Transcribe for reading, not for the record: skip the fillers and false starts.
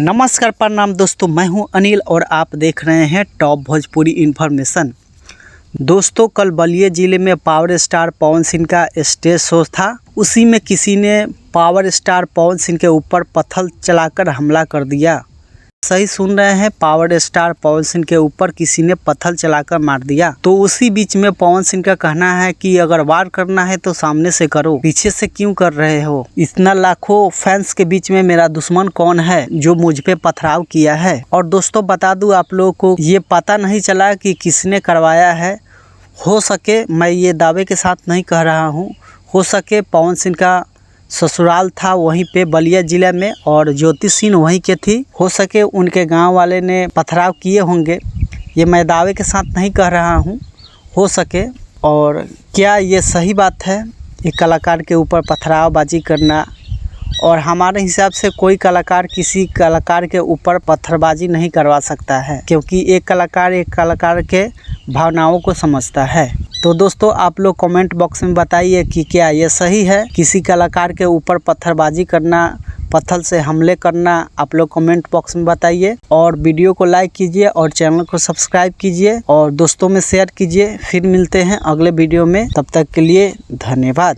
नमस्कार प्रणाम दोस्तों, मैं हूं अनिल और आप देख रहे हैं टॉप भोजपुरी इन्फॉर्मेशन। दोस्तों, कल बलिया ज़िले में पावर स्टार पवन सिंह का स्टेज शो था। उसी में किसी ने पावर स्टार पवन सिंह के ऊपर पत्थर चलाकर हमला कर दिया। सही सुन रहे हैं, पावर स्टार पवन सिंह के ऊपर किसी ने पत्थर चलाकर मार दिया। तो उसी बीच में पवन सिंह का कहना है कि अगर वार करना है तो सामने से करो, पीछे से क्यों कर रहे हो। इतना लाखों फैंस के बीच में मेरा दुश्मन कौन है जो मुझ पे पथराव किया है। और दोस्तों, बता दूं आप लोगों को, ये पता नहीं चला कि किसने करवाया है। हो सके, मैं ये दावे के साथ नहीं कह रहा हूँ, हो सके पवन सिंह का ससुराल था वहीं पे बलिया ज़िले में और ज्योति सिंह वहीं के थी। हो सके उनके गांव वाले ने पथराव किए होंगे, ये मैं दावे के साथ नहीं कह रहा हूं, हो सके। और क्या ये सही बात है एक कलाकार के ऊपर पथरावबाजी करना? और हमारे हिसाब से कोई कलाकार किसी कलाकार के ऊपर पत्थरबाजी नहीं करवा सकता है, क्योंकि एक कलाकार के भावनाओं को समझता है। तो दोस्तों, आप लोग कमेंट बॉक्स में बताइए कि क्या ये सही है किसी कलाकार के ऊपर पत्थरबाजी करना, पत्थर से हमले करना। आप लोग कमेंट बॉक्स में बताइए और वीडियो को लाइक कीजिए और चैनल को सब्सक्राइब कीजिए और दोस्तों में शेयर कीजिए। फिर मिलते हैं अगले वीडियो में, तब तक के लिए धन्यवाद।